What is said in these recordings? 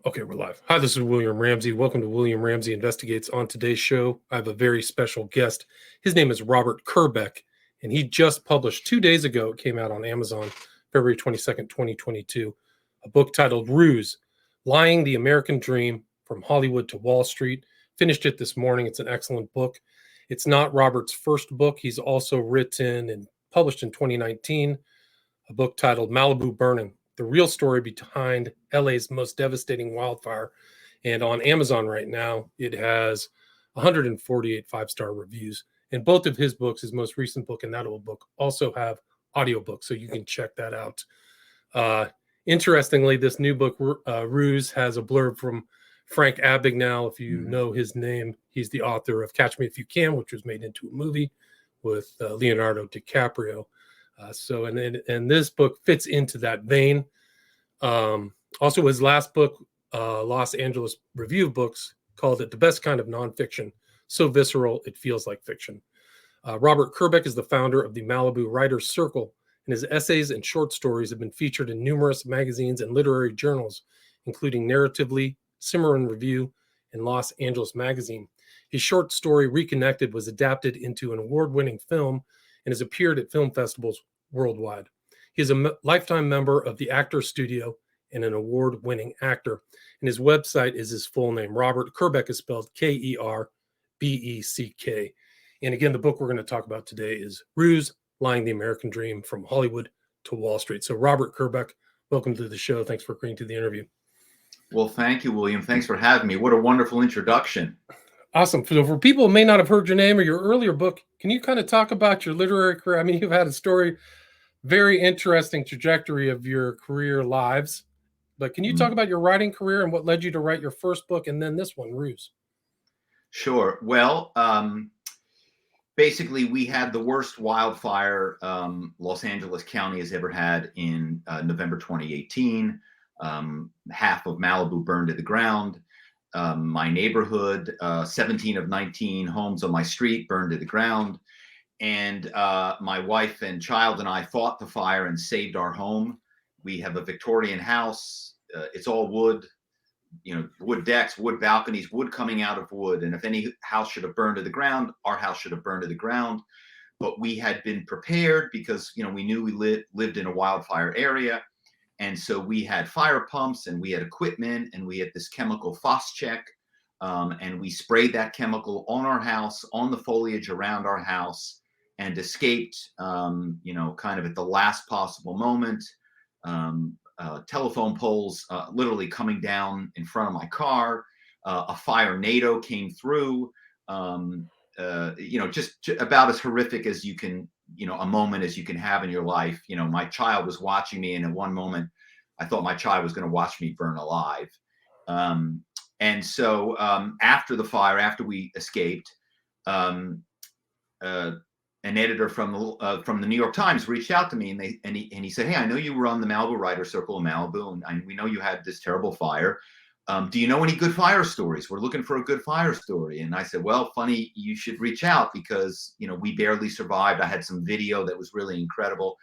Okay, we're live. Hi, this is William Ramsey. Welcome to William Ramsey Investigates. On today's show, I have a very special guest. His name is Robert Kerbeck, and he just published 2 days ago. It came out on Amazon, February 22nd, 2022, a book titled Ruse, Lying the American Dream from Hollywood to Wall Street. Finished it this morning. It's an excellent book. It's not Robert's first book. He's also written and published in 2019 a book titled Malibu Burning, the real story behind LA's most devastating wildfire. And on Amazon right now, it has 148 five-star reviews. And both of his books, his most recent book and that old book, also have audiobooks, so you can check that out. Interestingly, this new book, Ruse, has a blurb from Frank Abagnale. If you know his name, he's the author of Catch Me If You Can, which was made into a movie with Leonardo DiCaprio. And this book fits into that vein. Also, his last book, Los Angeles Review of Books, called it The Best Kind of Nonfiction, so visceral it feels like fiction. Robert Kerbeck is the founder of the Malibu Writers Circle, and his essays and short stories have been featured in numerous magazines and literary journals, including Narratively, Cimarron Review, and Los Angeles Magazine. His short story, Reconnected, was adapted into an award-winning film and has appeared at film festivals worldwide. He is a lifetime member of the Actors Studio and an award-winning actor. And his website is his full name. Robert Kerbeck is spelled Kerbeck. And again, the book we're going to talk about today is Ruse, Lying the American Dream from Hollywood to Wall Street. So Robert Kerbeck, welcome to the show. Thanks for agreeing to the interview. Well, thank you, William. Thanks for having me. What a wonderful introduction. Awesome. So for people who may not have heard your name or your earlier book, can you kind of talk about your literary career? I mean, you've had a story, very interesting trajectory of your career lives, but can you talk about your writing career and what led you to write your first book and then this one, Ruse? Sure. Well, basically, we had the worst wildfire Los Angeles County has ever had in November 2018. Half of Malibu burned to the ground. My neighborhood, 17 of 19 homes on my street burned to the ground. And my wife and child and I fought the fire and saved our home. We have a Victorian house. It's all wood, wood decks, wood balconies, wood coming out of wood. And if any house should have burned to the ground, our house should have burned to the ground. But we had been prepared because, we knew we lived in a wildfire area. And so we had fire pumps and we had equipment and we had this chemical Phos-Chek. And we sprayed that chemical on our house, on the foliage around our house, and escaped, kind of at the last possible moment. Telephone poles literally coming down in front of my car. A fire NATO came through, just about as horrific as you can, a moment as you can have in your life. My child was watching me, and at one moment I thought my child was going to watch me burn alive. And so after the fire, after we escaped, an editor from the New York Times reached out to me, and he said, "Hey, I know you run the Malibu Writers Circle in Malibu, and we know you had this terrible fire. Do you know any good fire stories? We're looking for a good fire story." And I said, "Well, funny, you should reach out because, we barely survived. I had some video that was really incredible."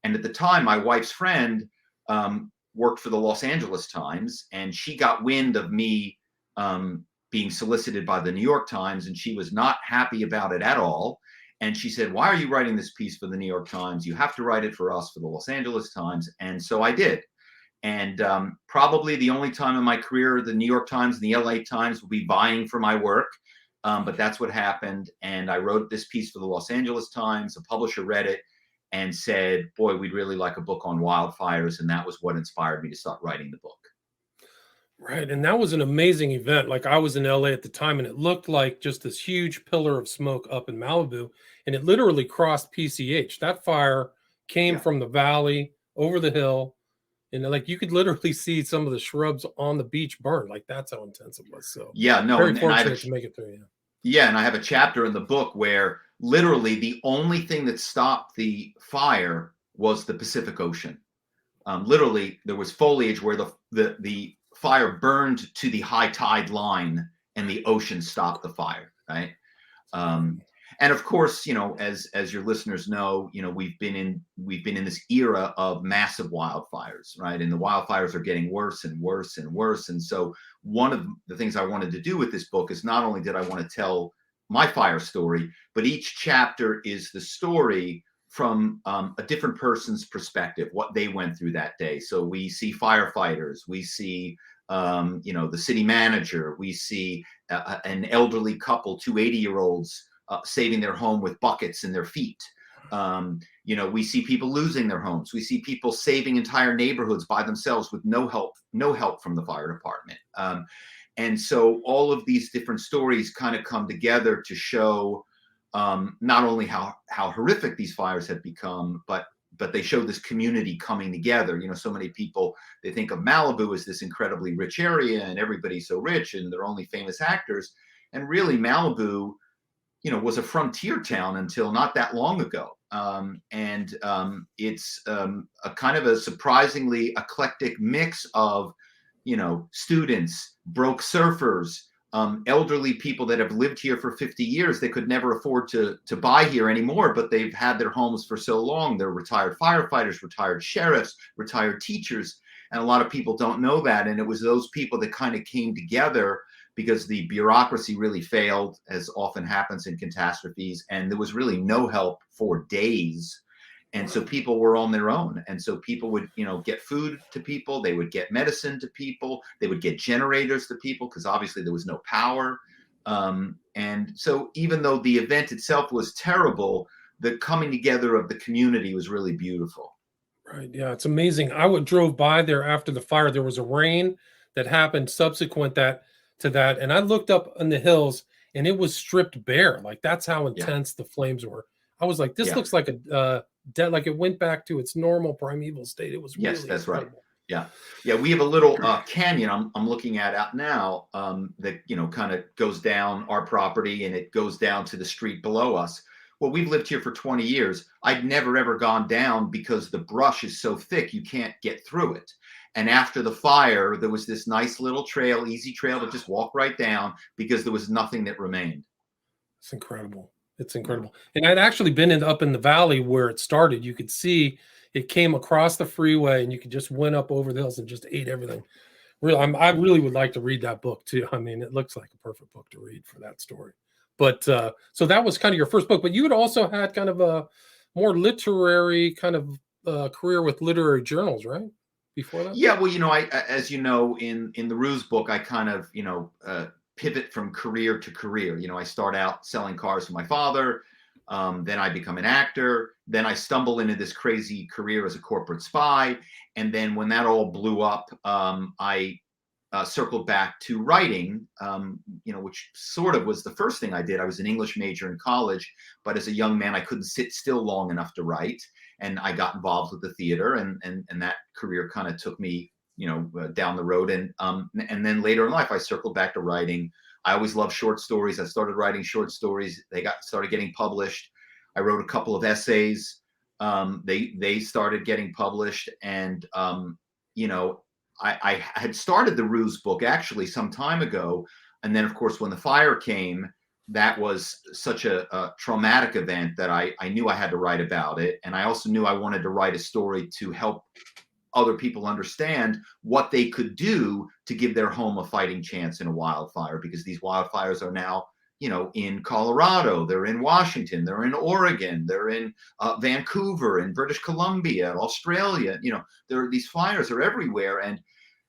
And at the time, my wife's friend worked for the Los Angeles Times, and she got wind of me being solicited by the New York Times, and she was not happy about it at all. And she said, "Why are you writing this piece for the New York Times? You have to write it for us, for the Los Angeles Times." And so I did. And probably the only time in my career the New York Times and the LA Times will be vying for my work. But that's what happened. And I wrote this piece for the Los Angeles Times. A publisher read it and said, "Boy, we'd really like a book on wildfires." And that was what inspired me to start writing the book. Right. And that was an amazing event. Like, I was in LA at the time, and it looked like just this huge pillar of smoke up in Malibu, and it literally crossed PCH. That fire came from the valley over the hill, and like you could literally see some of the shrubs on the beach burn. Like, that's how intense it was. So very fortunate to make it through. Yeah, and I have a chapter in the book where literally the only thing that stopped the fire was the Pacific Ocean. Literally, there was foliage where the fire burned to the high tide line, and the ocean stopped the fire. Right. And And of course, as your listeners know, we've been in this era of massive wildfires, right? And the wildfires are getting worse and worse and worse. And so one of the things I wanted to do with this book is not only did I want to tell my fire story, but each chapter is the story from a different person's perspective, what they went through that day. So we see firefighters, we see the city manager, we see an elderly couple, two 80-year-olds saving their home with buckets in their feet. We see people losing their homes. We see people saving entire neighborhoods by themselves with no help from the fire department. And so all of these different stories kind of come together to show not only how horrific these fires have become, but they show this community coming together. So many people, they think of Malibu as this incredibly rich area and everybody's so rich and they're only famous actors. And really Malibu, was a frontier town until not that long ago. It's a kind of a surprisingly eclectic mix of, students, broke surfers, elderly people that have lived here for 50 years. They could never afford to buy here anymore, but they've had their homes for so long. They're retired firefighters, retired sheriffs, retired teachers. And a lot of people don't know that. And it was those people that kind of came together because the bureaucracy really failed, as often happens in catastrophes. And there was really no help for days. And so people were on their own. And so people would, get food to people. They would get medicine to people. They would get generators to people because obviously there was no power. And so even though the event itself was terrible, the coming together of the community was really beautiful. Right. Yeah, it's amazing. I drove by there after the fire. There was a rain that happened subsequent to that. And I looked up in the hills and it was stripped bare. Like that's how intense the flames were. I was like, this looks like a dead, like it went back to its normal primeval state. It was really that's incredible. Right. Yeah. We have a little canyon I'm looking at out now that, kind of goes down our property and it goes down to the street below us. Well, we've lived here for 20 years. I'd never, ever gone down because the brush is so thick, you can't get through it. And after the fire, there was this nice little trail, easy trail to just walk right down because there was nothing that remained. It's incredible. It's incredible. And I'd actually been up in the valley where it started. You could see it came across the freeway and you could just went up over the hills and just ate everything. Really, I really would like to read that book too. I mean, it looks like a perfect book to read for that story. But so that was kind of your first book, but you had also had kind of a more literary kind of career with literary journals, right? Before that? Yeah, well, I, as you know, in the Ruse book, I kind of, pivot from career to career. I start out selling cars for my father. Then I become an actor. Then I stumble into this crazy career as a corporate spy. And then when that all blew up, I circled back to writing, which sort of was the first thing I did. I was an English major in college, but as a young man, I couldn't sit still long enough to write. And I got involved with the theater and that career kind of took me, down the road. And then later in life, I circled back to writing. I always loved short stories. I started writing short stories. They started getting published. I wrote a couple of essays. They started getting published. And, I had started the Ruse book actually some time ago. And then, of course, when the fire came, that was such a traumatic event that I knew I had to write about it. And I also knew I wanted to write a story to help other people understand what they could do to give their home a fighting chance in a wildfire, because these wildfires are now, in Colorado, they're in Washington, they're in Oregon, they're in Vancouver, in British Columbia, Australia. These fires are everywhere. And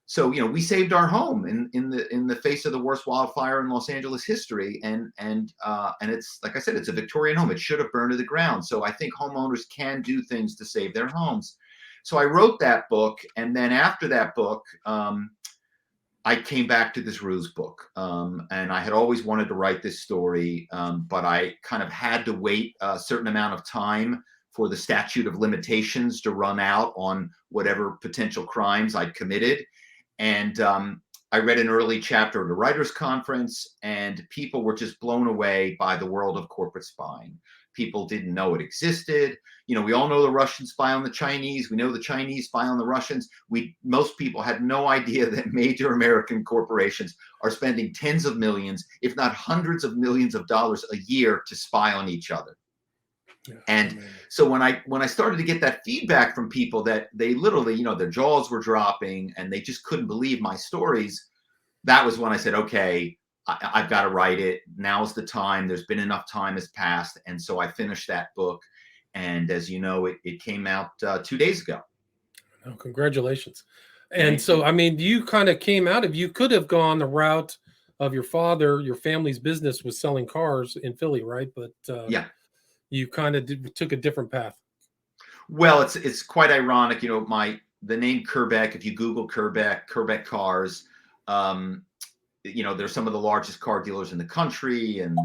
so, we saved our home in the face of the worst wildfire in Los Angeles history. And it's, like I said, it's a Victorian home. It should have burned to the ground. So I think homeowners can do things to save their homes. So I wrote that book. And then after that book, I came back to this Ruse book. And I had always wanted to write this story, but I kind of had to wait a certain amount of time for the statute of limitations to run out on whatever potential crimes I'd committed. And I read an early chapter at a writers' conference, and people were just blown away by the world of corporate spying. people didn't know it existed. We all know the Russians spy on the Chinese. We know the Chinese spy on the Russians. Most people had no idea that major American corporations are spending tens of millions, if not hundreds of millions of dollars a year to spy on each other. Yeah, and so when I started to get that feedback from people that they literally, their jaws were dropping and they just couldn't believe my stories, that was when I said, okay, I've got to write it. Now's the time. There's been enough time has passed. And so I finished that book. And as you know, it came out 2 days ago. Oh, congratulations. And so, I mean, you kind of came out of, you could have gone the route of your father. Your family's business was selling cars in Philly, right? But yeah, you kind of took a different path. Well, it's quite ironic. The name Kerbeck, if you Google Kerbeck cars, there's some of the largest car dealers in the country, and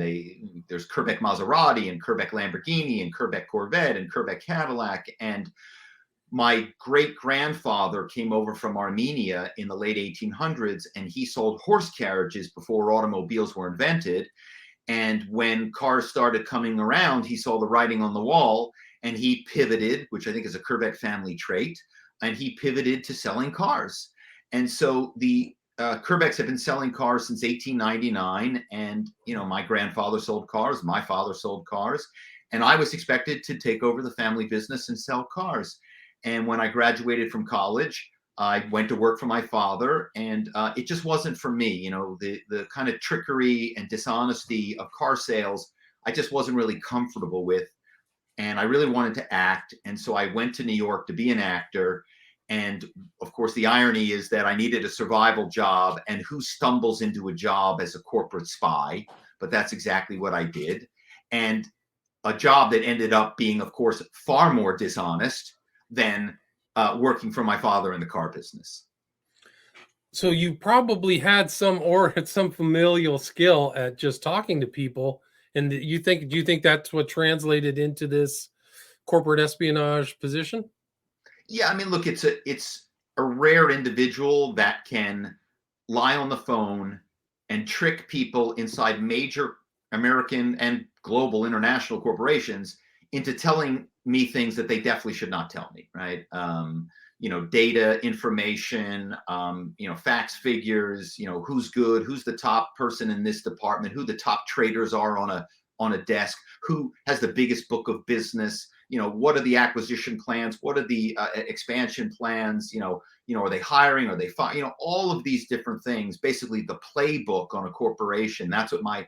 there's Kerbeck Maserati and Kerbeck Lamborghini and Kerbeck Corvette and Kerbeck Cadillac. And my great grandfather came over from Armenia in the late 1800s, and he sold horse carriages before automobiles were invented. And when cars started coming around, he saw the writing on the wall, and he pivoted, which I think is a Kerbeck family trait, and he pivoted to selling cars. And so the Kerbecks have been selling cars since 1899. And, my grandfather sold cars, my father sold cars, and I was expected to take over the family business and sell cars. And when I graduated from college, I went to work for my father, and it just wasn't for me. The kind of trickery and dishonesty of car sales, I just wasn't really comfortable with. And I really wanted to act. And so I went to New York to be an actor. And of course, the irony is that I needed a survival job, and who stumbles into a job as a corporate spy? But that's exactly what I did. And a job that ended up being, of course, far more dishonest than working for my father in the car business. So you probably had some familial skill at just talking to people. And do you think that's what translated into this corporate espionage position? Yeah, I mean, look, it's a rare individual that can lie on the phone and trick people inside major American and global international corporations into telling me things that they definitely should not tell me, right? Data, information, facts, figures, who's good, who's the top person in this department, who the top traders are on a desk, who has the biggest book of business, what are the acquisition plans, what are the expansion plans, are they hiring, are they firing, all of these different things, basically the playbook on a corporation. That's what my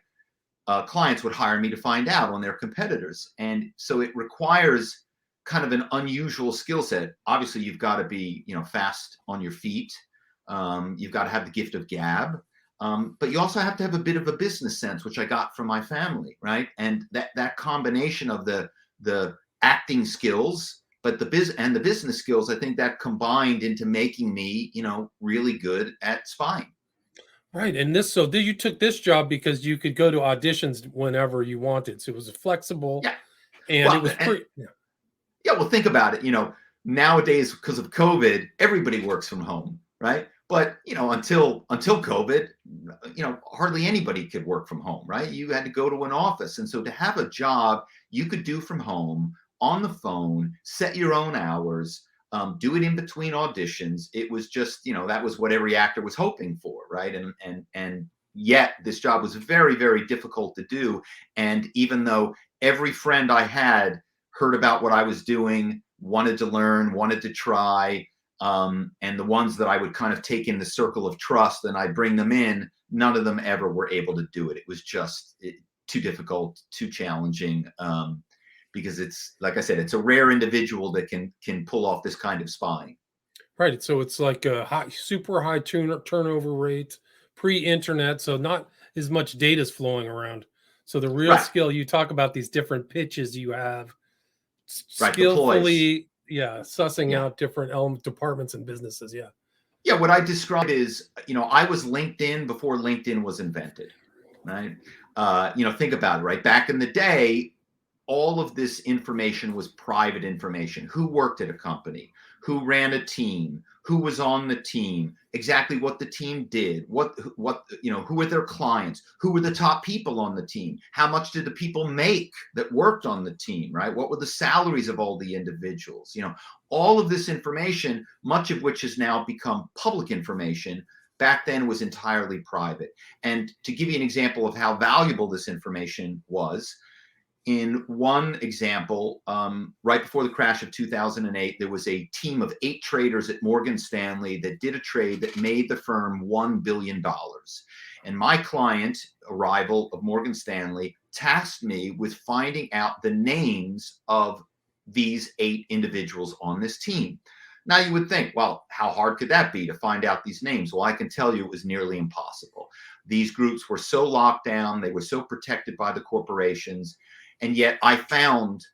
clients would hire me to find out on their competitors. And so it requires kind of an unusual skill set. Obviously, you've got to be, fast on your feet. You've got to have the gift of gab. But you also have to have a bit of a business sense, which I got from my family, right? And that combination of the acting skills, but the business skills, I think that combined into making me, really good at spying. Right. And you took this job because you could go to auditions whenever you wanted. So it was flexible. Yeah. And it was yeah, well, think about it. Nowadays, because of COVID, everybody works from home, right? But, until COVID, hardly anybody could work from home, right? You had to go to an office. And so to have a job you could do from home on the phone, set your own hours, do it in between auditions. It was just, that was what every actor was hoping for, right? And yet this job was very, very difficult to do. And even though every friend I had heard about what I was doing, wanted to learn, wanted to try, and the ones that I would kind of take in the circle of trust and I'd bring them in, none of them ever were able to do it. It was just too difficult, too challenging. Because it's, like I said, it's a rare individual that can pull off this kind of spying. Right. So it's like a super high turnover rate, pre-internet, so not as much data is flowing around. So the real skill, you talk about these different pitches you have, skillfully, sussing out different departments and businesses. Yeah. Yeah. What I describe is, I was LinkedIn before LinkedIn was invented, right? Think about it, right? Back in the day, all of this information was private information. Who worked at a company, who ran a team, who was on the team, exactly what the team did, what who were their clients, who were the top people on the team, how much did the people make that worked on the team, right? What were the salaries of all the individuals? All of this information, much of which has now become public information, back then was entirely private. And to give you an example of how valuable this information was, in one example, right before the crash of 2008, there was a team of 8 traders at Morgan Stanley that did a trade that made the firm $1 billion. And my client, a rival of Morgan Stanley, tasked me with finding out the names of these 8 individuals on this team. Now you would think, well, how hard could that be to find out these names? Well, I can tell you it was nearly impossible. These groups were so locked down, they were so protected by the corporations. And yet I found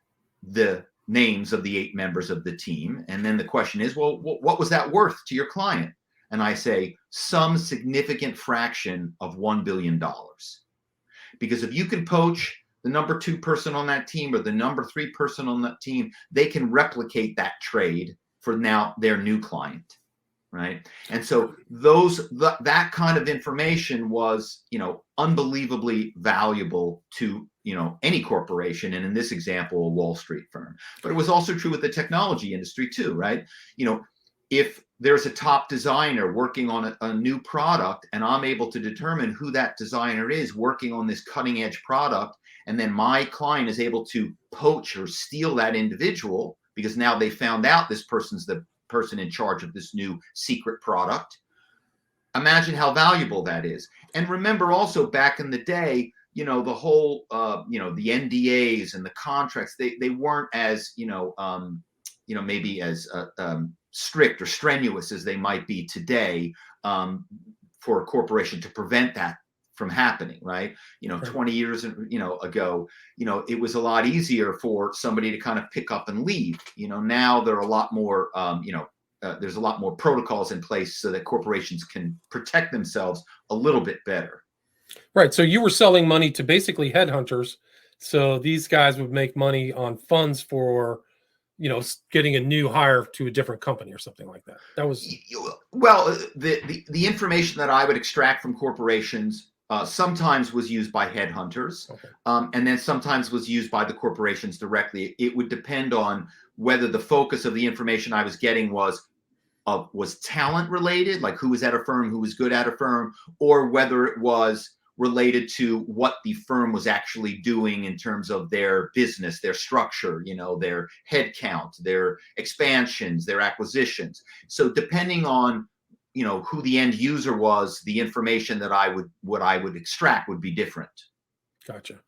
the names of the 8 members of the team. And then the question is, well, what was that worth to your client? And I say, some significant fraction of $1 billion. Because if you can poach the number 2 person on that team or the number 3 person on that team, they can replicate that trade for now their new client. Right. And so that kind of information was, unbelievably valuable to, any corporation. And in this example, a Wall Street firm. But it was also true with the technology industry, too. Right. If there's a top designer working on a new product and I'm able to determine who that designer is working on this cutting edge product, and then my client is able to poach or steal that individual because now they found out this person's the person in charge of this new secret product. Imagine how valuable that is. And remember also back in the day, the whole, the NDAs and the contracts, they weren't as, maybe as strict or strenuous as they might be today for a corporation to prevent that from happening, right? 20 years ago, it was a lot easier for somebody to kind of pick up and leave. Now there are a lot more, there's a lot more protocols in place so that corporations can protect themselves a little bit better. Right. So you were selling money to basically headhunters. So these guys would make money on funds for, getting a new hire to a different company or something like that. That was the information that I would extract from corporations sometimes was used by headhunters, okay. And then sometimes was used by the corporations directly. It would depend on whether the focus of the information I was getting was talent related, like who was at a firm, who was good at a firm, or whether it was related to what the firm was actually doing in terms of their business, their structure, their headcount, their expansions, their acquisitions. So depending on who the end user was, the information that I would extract would be different. Gotcha.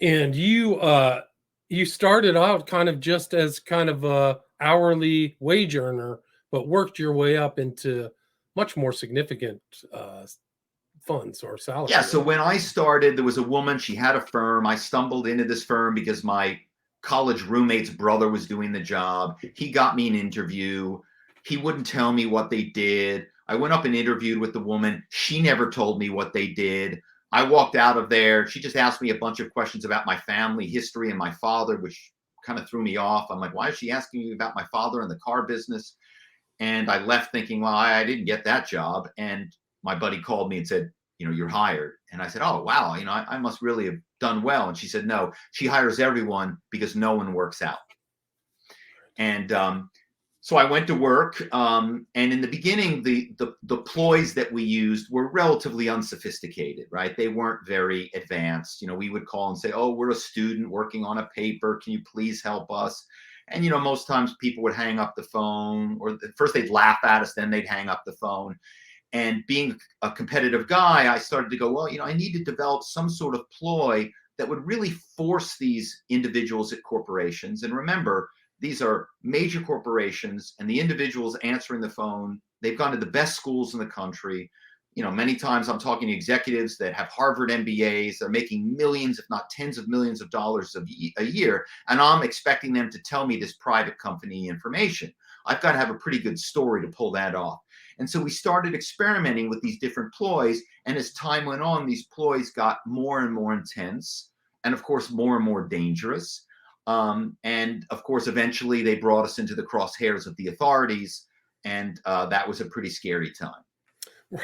And you started out kind of just as kind of a hourly wage earner, but worked your way up into much more significant funds or salaries. Yeah. So when I started, there was a woman, she had a firm. I stumbled into this firm because my college roommate's brother was doing the job. He got me an interview. He wouldn't tell me what they did. I went up and interviewed with the woman. She never told me what they did. I walked out of there. She just asked me a bunch of questions about my family history and my father, which kind of threw me off. I'm like, why is she asking me about my father and the car business? And I left thinking, well, I didn't get that job. And my buddy called me and said, you're hired. And I said, oh, wow, I must really have done well. And she said, no, she hires everyone because no one works out. And so I went to work. And in the beginning, the ploys that we used were relatively unsophisticated, right? They weren't very advanced. We would call and say, oh, we're a student working on a paper. Can you please help us? And, most times people would hang up the phone, or first they'd laugh at us, then they'd hang up the phone. And being a competitive guy, I started to go, well, I need to develop some sort of ploy that would really force these individuals at corporations. And remember, these are major corporations, and the individuals answering the phone, they've gone to the best schools in the country. Many times I'm talking to executives that have Harvard MBAs. They're making millions, if not tens of millions of dollars a year. And I'm expecting them to tell me this private company information. I've got to have a pretty good story to pull that off. And so we started experimenting with these different ploys. And as time went on, these ploys got more and more intense, and of course, more and more dangerous. And of course, eventually they brought us into the crosshairs of the authorities. and that was a pretty scary time.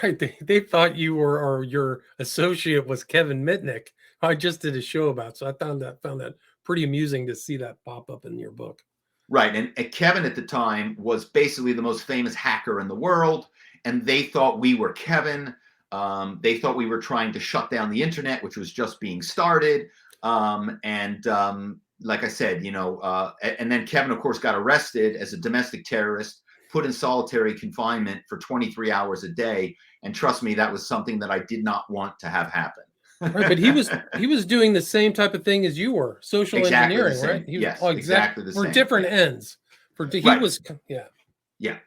Right. They thought you were, or your associate was Kevin Mitnick. I just did a show about, so I found that pretty amusing to see that pop up in your book. Right. And Kevin at the time was basically the most famous hacker in the world. And they thought we were Kevin. They thought we were trying to shut down the internet, which was just being started. Like I said, and then Kevin, of course, got arrested as a domestic terrorist, put in solitary confinement for 23 hours a day. And trust me, that was something that I did not want to have happen. Right, but he was doing the same type of thing as you were, social Exactly engineering, right? Yes, exactly the same. For different ends. Yeah.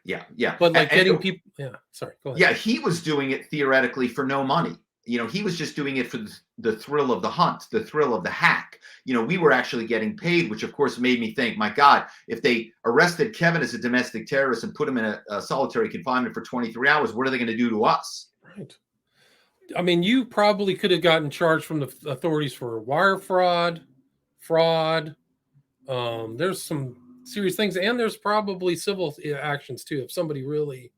But like getting people, sorry, go ahead. Yeah, he was doing it theoretically for no money. He was just doing it for the thrill of the hunt, the thrill of the hack. We were actually getting paid, which of course made me think, my God, if they arrested Kevin as a domestic terrorist and put him in a solitary confinement for 23 hours, what are they going to do to us? Right. I mean, you probably could have gotten charged from the authorities for wire fraud. There's some serious things, and there's probably civil actions too if somebody really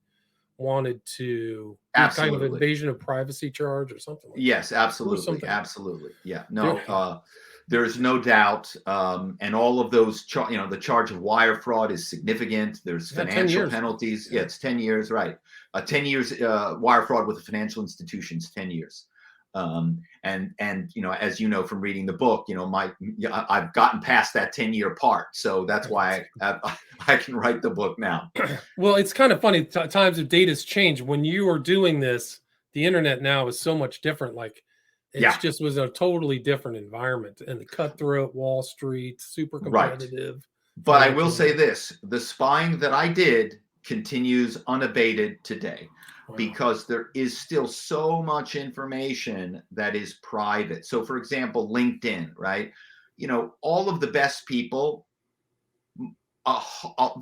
wanted to do kind of invasion of privacy charge or something like yes that. Absolutely yeah, no, there's no doubt, and all of those the charge of wire fraud is significant. There's financial penalties. It's 10 years, right? 10 years wire fraud with the financial institutions, 10 years. And as you know from reading the book, I've gotten past that 10-year part, so that's why I can write the book now. Well, it's kind of funny. Times of data's changed. When you are doing this, the internet now is so much different. Like it just was a totally different environment, and the cutthroat Wall Street, super competitive. Right. But I will say this: the spying that I did continues unabated today. Wow. Because there is still so much information that is private. So, for example, LinkedIn, right? All of the best people, a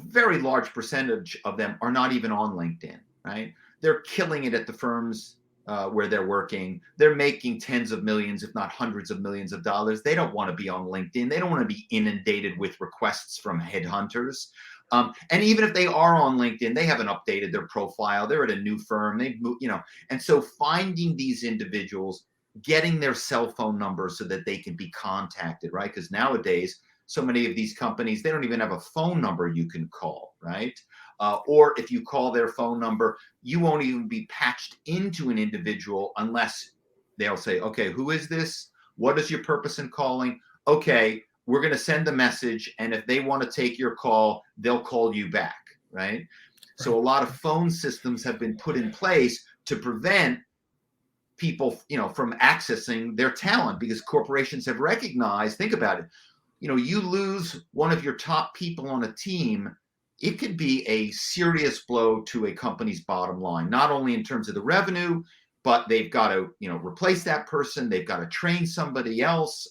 very large percentage of them are not even on LinkedIn, right? They're killing it at the firms where they're working. They're making tens of millions, if not hundreds of millions of dollars. They don't want to be on LinkedIn. They don't want to be inundated with requests from headhunters. And even if they are on LinkedIn, they haven't updated their profile. They're at a new firm. And so finding these individuals, getting their cell phone numbers so that they can be contacted, right? Because nowadays, so many of these companies, they don't even have a phone number you can call, right? Or if you call their phone number, you won't even be patched into an individual unless they'll say, okay, who is this? What is your purpose in calling? Okay, we're going to send a message, and if they want to take your call, they'll call you back, right? So a lot of phone systems have been put in place to prevent people, from accessing their talent, because corporations have recognized, think about it, you lose one of your top people on a team, it could be a serious blow to a company's bottom line, not only in terms of the revenue, but they've got to, replace that person. They've got to train somebody else.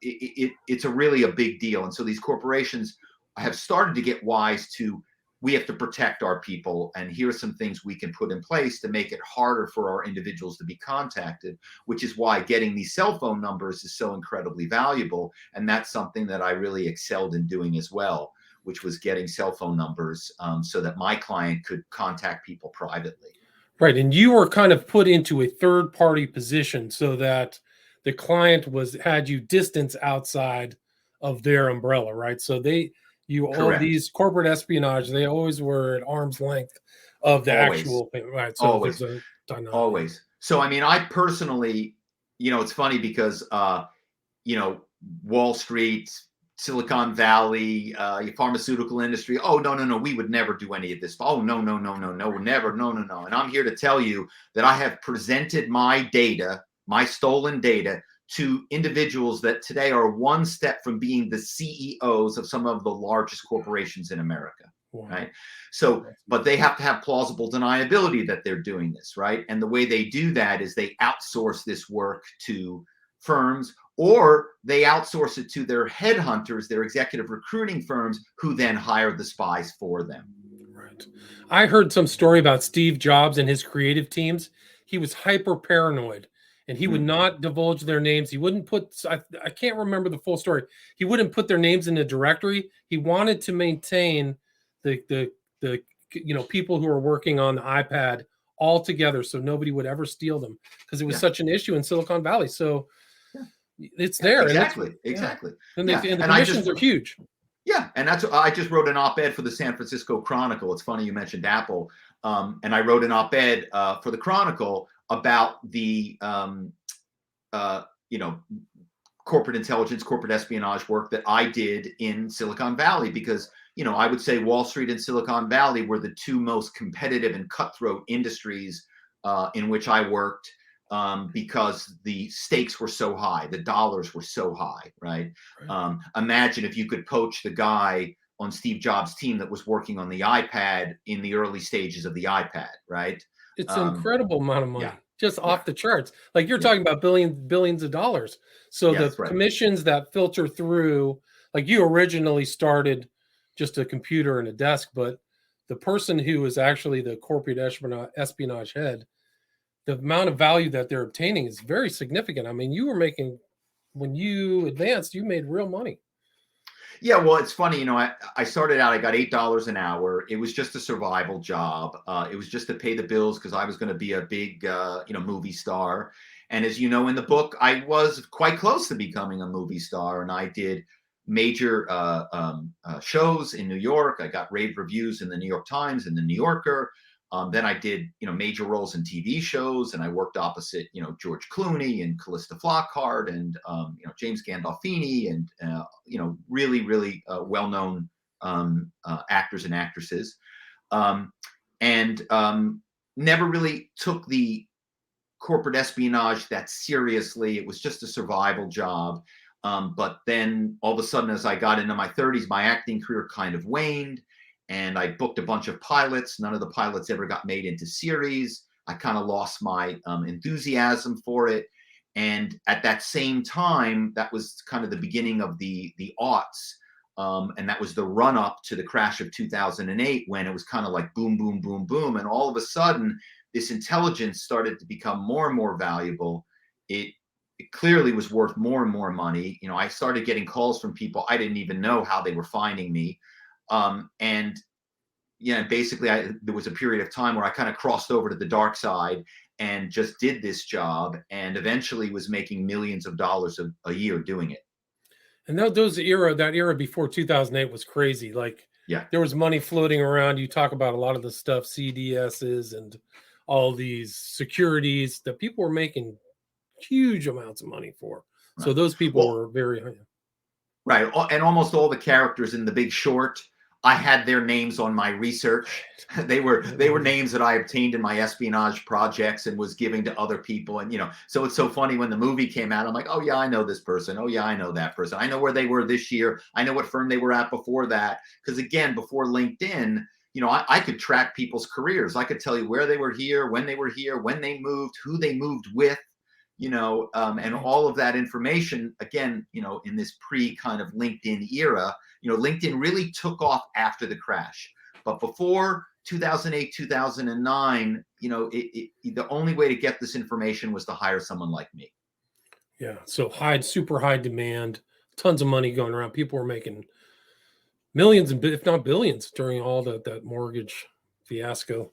It's a big deal. And so these corporations have started to get wise to, we have to protect our people. And here are some things we can put in place to make it harder for our individuals to be contacted, which is why getting these cell phone numbers is so incredibly valuable. And that's something that I really excelled in doing as well, which was getting cell phone numbers so that my client could contact people privately. Right. And you were kind of put into a third party position so that the client had you distance outside of their umbrella, right? So all these corporate espionage, they always were at arm's length of the actual, right? So always. So, I mean, I personally, it's funny because, Wall Street, Silicon Valley, pharmaceutical industry. Oh, no. We would never do any of this. Oh, no. Never. No. And I'm here to tell you that I have presented my data, my stolen data, to individuals that today are one step from being the CEOs of some of the largest corporations in America. Wow. Right. So, but they have to have plausible deniability that they're doing this, right? And the way they do that is they outsource this work to firms, or they outsource it to their headhunters, their executive recruiting firms, who then hire the spies for them. Right. I heard some story about Steve Jobs and his creative teams. He was hyper paranoid, and he would not divulge their names. He wouldn't I can't remember the full story. He wouldn't put their names in a directory. He wanted to maintain the the people who are working on the iPad all together so nobody would ever steal them, because it was such an issue in Silicon Valley. So it's there. Exactly. And the commissions are huge. Yeah, and I just wrote an op-ed for the San Francisco Chronicle. It's funny you mentioned Apple, and I wrote an op-ed for the Chronicle about the corporate intelligence, corporate espionage work that I did in Silicon Valley, because I would say Wall Street and Silicon Valley were the two most competitive and cutthroat industries in which I worked, because the stakes were so high, the dollars were so high, right? Imagine if you could poach the guy on Steve Jobs' team that was working on the iPad in the early stages of the iPad, right? It's an incredible amount of money, just off the charts. Like you're talking about billions of dollars. So the commissions that filter through, like you originally started just a computer and a desk, but the person who is actually the corporate espionage head, the amount of value that they're obtaining is very significant. I mean, when you advanced, you made real money. Yeah, well, it's funny, I started out, I got $8 an hour. It was just a survival job. It was just to pay the bills because I was going to be a big, movie star. And as you know, in the book, I was quite close to becoming a movie star, and I did major shows in New York. I got rave reviews in the New York Times and the New Yorker. Then I did, major roles in TV shows, and I worked opposite, George Clooney and Callista Flockhart and, James Gandolfini and, really, really well-known actors and actresses, and never really took the corporate espionage that seriously. It was just a survival job. But then all of a sudden, as I got into my 30s, my acting career kind of waned. And I booked a bunch of pilots. None of the pilots ever got made into series. I kind of lost my enthusiasm for it. And at that same time, that was kind of the beginning of the aughts. And that was the run up to the crash of 2008, when it was kind of like boom, boom, boom, boom. And all of a sudden, this intelligence started to become more and more valuable. It clearly was worth more and more money. I started getting calls from people I didn't even know how they were finding me. And basically there was a period of time where I kind of crossed over to the dark side and just did this job, and eventually was making millions of dollars a year doing it. And that era before 2008 was crazy. Like, there was money floating around. You talk about a lot of the stuff, CDSs and all these securities that people were making huge amounts of money for. Right. So those people were very high. Right. And almost all the characters in The Big Short, I had their names on my research. They were names that I obtained in my espionage projects and was giving to other people. And, so it's so funny when the movie came out, I'm like, oh yeah, I know this person. Oh yeah, I know that person. I know where they were this year. I know what firm they were at before that. Because again, before LinkedIn, I could track people's careers. I could tell you where they were here, when they moved, who they moved with. And all of that information, again, in this pre kind of LinkedIn era, LinkedIn really took off after the crash. But before 2008, 2009, the only way to get this information was to hire someone like me. Yeah. So super high demand, tons of money going around. People were making millions, if not billions, during all that mortgage fiasco.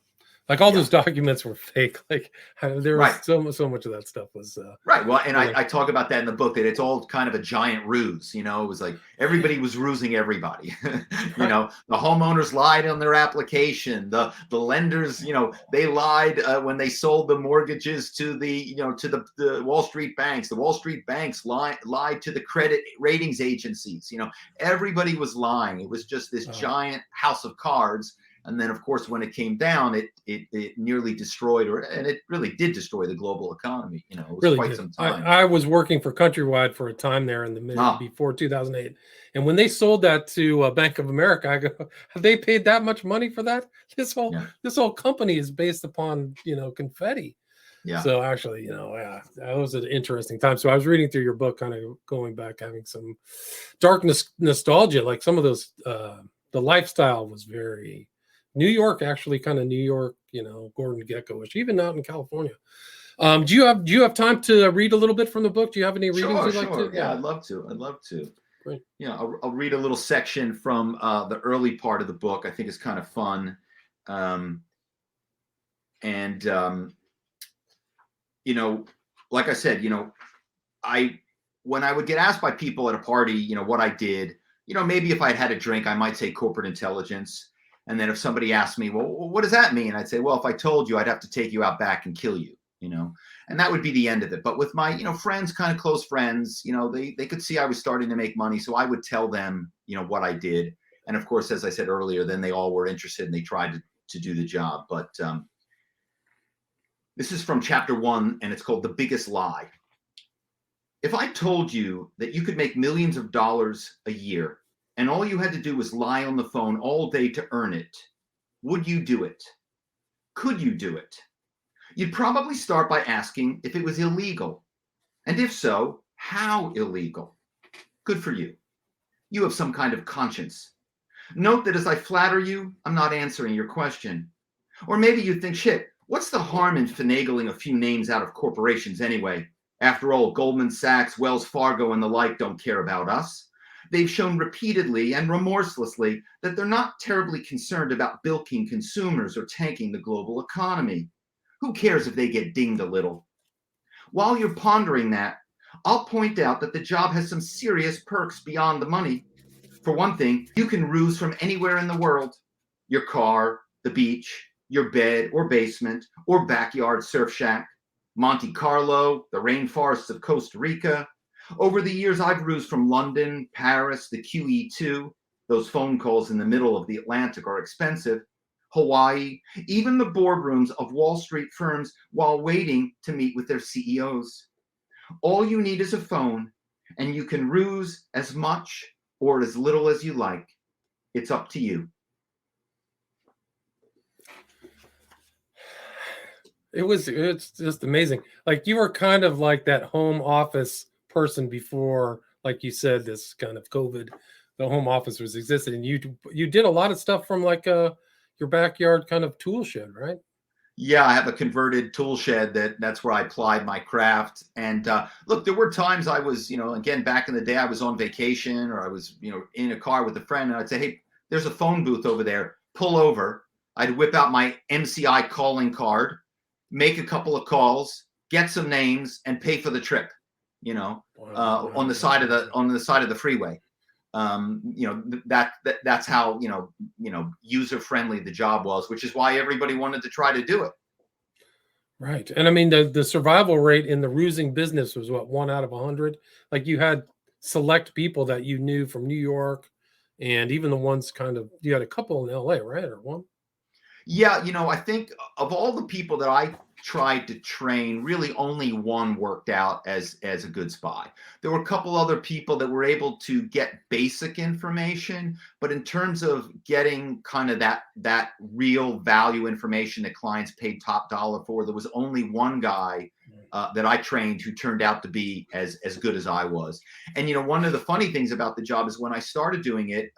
Like all those documents were fake. Like there was so much of that stuff was right. Well, and I talk about that in the book, that it's all kind of a giant ruse. It was like everybody was rusing everybody. The homeowners lied on their application. The lenders, they lied when they sold the mortgages to the Wall Street banks. The Wall Street banks lied to the credit ratings agencies. Everybody was lying. It was just this giant house of cards. And then, of course, when it came down, it nearly destroyed, and it really did destroy the global economy. It was really quite some time. I was working for Countrywide for a time there in the before 2008, and when they sold that to Bank of America, I go, have they paid that much money for that? This whole company is based upon confetti. Yeah. So actually, that was an interesting time. So I was reading through your book, kind of going back, having some dark nostalgia. Like some of those, the lifestyle was very New York, actually, kind of New York, Gordon Gekko-ish, even out in California. Do you have time to read a little bit from the book? Do you have any readings you'd like to? Yeah, I'd love to. Great. Yeah, I'll read a little section from the early part of the book. I think it's kind of fun. And like I said, when I would get asked by people at a party, what I did, maybe if I'd had a drink, I might say corporate intelligence. And then if somebody asked me, well, what does that mean? I'd say, well, if I told you, I'd have to take you out back and kill you, and that would be the end of it. But with my, friends, kind of close friends, they could see I was starting to make money. So I would tell them, what I did. And of course, as I said earlier, then they all were interested and they tried to do the job. But this is from chapter 1, and it's called The Biggest Lie. If I told you that you could make millions of dollars a year and all you had to do was lie on the phone all day to earn it, would you do it? Could you do it? You'd probably start by asking if it was illegal. And if so, how illegal? Good for you. You have some kind of conscience. Note that as I flatter you, I'm not answering your question. Or maybe you think, shit, what's the harm in finagling a few names out of corporations anyway? After all, Goldman Sachs, Wells Fargo, and the like don't care about us. They've shown repeatedly and remorselessly that they're not terribly concerned about bilking consumers or tanking the global economy. Who cares if they get dinged a little? While you're pondering that, I'll point out that the job has some serious perks beyond the money. For one thing, you can ruse from anywhere in the world. Your car, the beach, your bed or basement, or backyard surf shack. Monte Carlo, the rainforests of Costa Rica. Over the years, I've rused from London, Paris, the QE2. Those phone calls in the middle of the Atlantic are expensive. Hawaii, even the boardrooms of Wall Street firms while waiting to meet with their CEOs. All you need is a phone, and you can ruse as much or as little as you like. It's up to you. It's just amazing. Like, you were kind of like that home office person before, like you said, this kind of COVID, the home office was existed, and you did a lot of stuff from like your backyard kind of tool shed, right? Yeah, I have a converted tool shed that's where I applied my craft. And look, there were times I was, again, back in the day, I was on vacation or I was, in a car with a friend, and I'd say, hey, there's a phone booth over there, pull over. I'd whip out my MCI calling card, make a couple of calls, get some names, and pay for the trip. On the side of the freeway. That's how user friendly the job was, which is why everybody wanted to try to do it. Right, and I mean the survival rate in the rusing business was what, 1 out of 100. Like, you had select people that you knew from New York, and even the ones you had a couple in LA, right, or one? Yeah, I think of all the people that I tried to train, really only one worked out as a good spy. There were a couple other people that were able to get basic information, but in terms of getting kind of that real value information that clients paid top dollar for, there was only one guy that I trained who turned out to be as good as I was. And one of the funny things about the job is when I started doing it,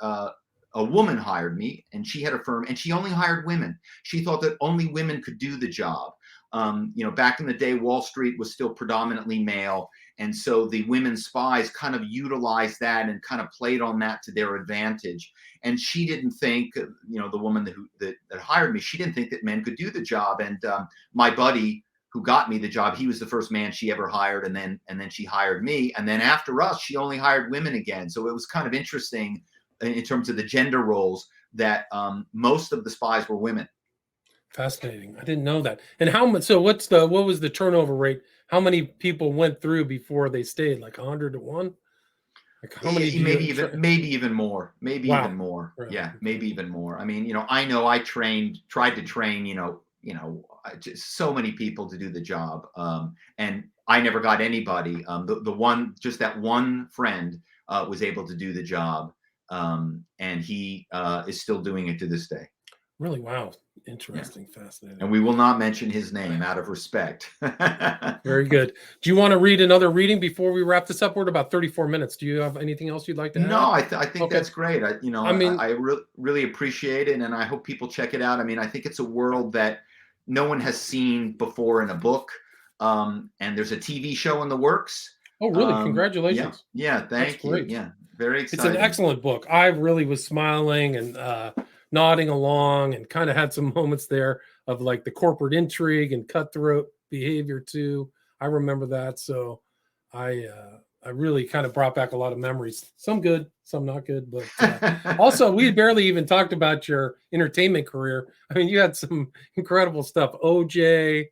a woman hired me, and she had a firm, and she only hired women. She thought that only women could do the job. Back in the day, Wall Street was still predominantly male. And so the women spies kind of utilized that and kind of played on that to their advantage. And she didn't think, the woman that hired me, she didn't think that men could do the job. And my buddy who got me the job, he was the first man she ever hired. And then she hired me. And then after us, she only hired women again. So it was kind of interesting in terms of the gender roles that most of the spies were women. Fascinating. I didn't know that. And how much? So what was the turnover rate? How many people went through before they stayed? Like 100 to 1? Like, how many? Maybe even more. Wow. Even more. Right. Yeah, maybe even more. I mean, I know I tried to train, just so many people to do the job, and I never got anybody. That one friend was able to do the job. And he is still doing it to this day. Really? Wow. Interesting. Yeah. Fascinating. And we will not mention his name out of respect. Very good. Do you want to read another reading before we wrap this up? We're at about 34 minutes. Do you have anything else you'd like to add? No, I think that's great. I really appreciate it, and I hope people check it out. I mean, I think it's a world that no one has seen before in a book, and there's a TV show in the works. Oh, really? Congratulations. Yeah, thank you. Great. Yeah. Very It's exciting. an excellent book. I really was smiling and nodding along, and kind of had some moments there of like the corporate intrigue and cutthroat behavior too. I remember that, so I really kind of brought back a lot of memories. Some good, some not good, but also we barely even talked about your entertainment career. I mean, you had some incredible stuff. OJ,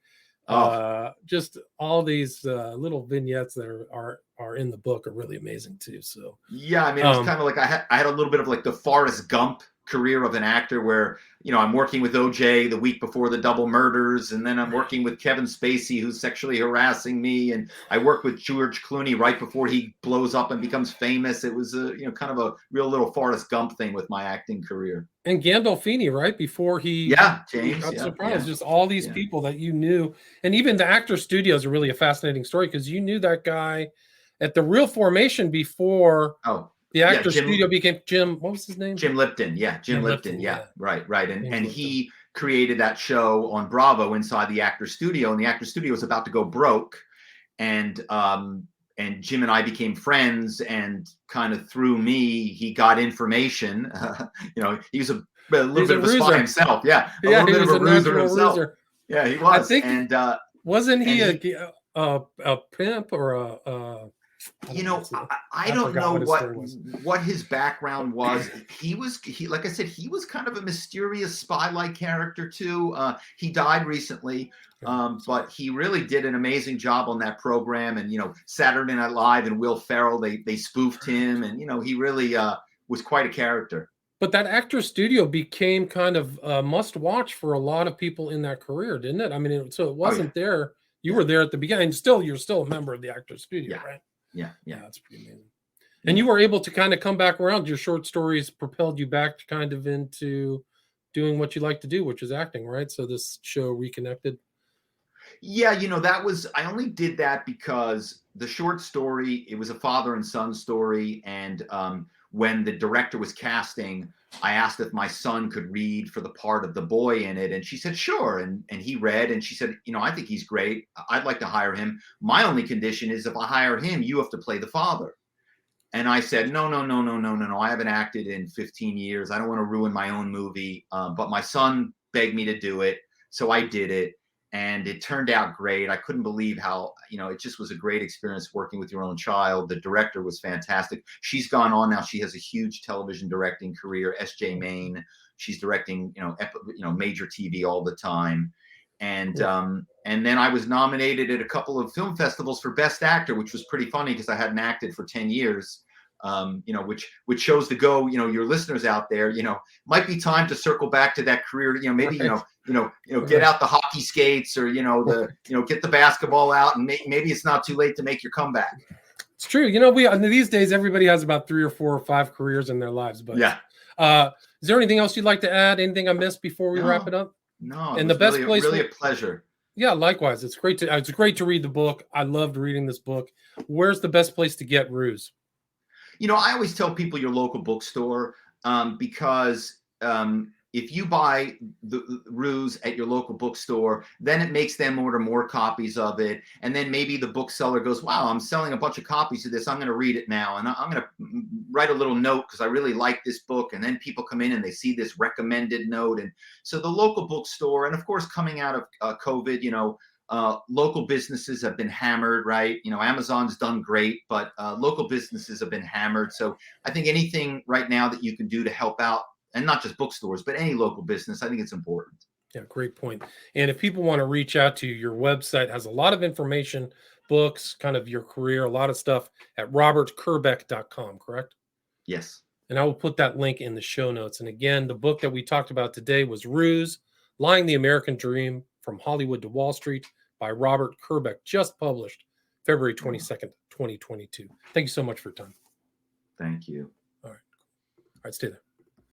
just all these little vignettes that are in the book are really amazing too. So yeah, I mean, it was kind of like I had a little bit of like the Forrest Gump career of an actor, where I'm working with OJ the week before the double murders, and then I'm working with Kevin Spacey, who's sexually harassing me, and I work with George Clooney right before he blows up and becomes famous. It was a kind of a real little Forrest Gump thing with my acting career. And Gandolfini, right before he James got yeah, Sopranos, just all these people that you knew, and even the actor studios are really a fascinating story, because you knew that guy at the real formation before the actor studio became Jim. What was his name? Jim Lipton. Yeah, Jim Lipton. Yeah, right. And he created that show on Bravo inside the actor studio, and the actor studio was about to go broke, and Jim and I became friends, and kind of through me, he got information. He was a little bit of a spy himself. Yeah, a little bit of a ruser himself. Yeah, he was. I think, wasn't he a pimp or a I don't know what his background was. He like I said, he was kind of a mysterious spy-like character too. He died recently, but he really did an amazing job on that program. And Saturday Night Live and Will Ferrell, they spoofed him, and he really was quite a character. But that actor studio became kind of a must-watch for a lot of people in that career, didn't it? I mean, so it wasn't there. You were there at the beginning. You're still a member of the actor studio, right? Yeah, that's pretty amazing. And you were able to kind of come back around. Your short stories propelled you back kind of into doing what you like to do, which is acting, right? So this show reconnected. Yeah, I only did that because the short story, it was a father and son story, and when the director was casting, I asked if my son could read for the part of the boy in it, and she said sure, and he read, and she said, I think he's great. I'd like to hire him. My only condition is if I hire him, you have to play the father. And I said, no. I haven't acted in 15 years. I don't want to ruin my own movie. But my son begged me to do it, so I did it. And it turned out great. I couldn't believe how, it just was a great experience working with your own child. The director was fantastic. She's gone on now. She has a huge television directing career, S.J. Main. She's directing, major TV all the time. And then I was nominated at a couple of film festivals for Best Actor, which was pretty funny because I hadn't acted for 10 years. Which shows to go, your listeners out there, might be time to circle back to that career, maybe, get out the hockey skates, or, get the basketball out, and maybe it's not too late to make your comeback. It's true. These days, everybody has about 3 or 4 or 5 careers in their lives, but is there anything else you'd like to add? Anything I missed before we wrap it up? No. And the best place, really a pleasure. Yeah, likewise. It's great to read the book. I loved reading this book. Where's the best place to get Ruse? I always tell people your local bookstore, because if you buy the Ruse at your local bookstore, then it makes them order more copies of it. And then maybe the bookseller goes, wow, I'm selling a bunch of copies of this. I'm going to read it now. And I'm going to write a little note because I really like this book. And then people come in and they see this recommended note. And so the local bookstore, and of course, coming out of COVID, local businesses have been hammered, right? Amazon's done great, but local businesses have been hammered. So I think anything right now that you can do to help out, and not just bookstores, but any local business, I think it's important. Yeah, great point. And if people want to reach out to you, your website has a lot of information, books, kind of your career, a lot of stuff at robertkerbeck.com, correct? Yes. And I will put that link in the show notes. And again, the book that we talked about today was Ruse, Lying the American Dream from Hollywood to Wall Street by Robert Kerbeck, just published February 22nd, 2022. Thank you so much for your time. Thank you. All right, stay there.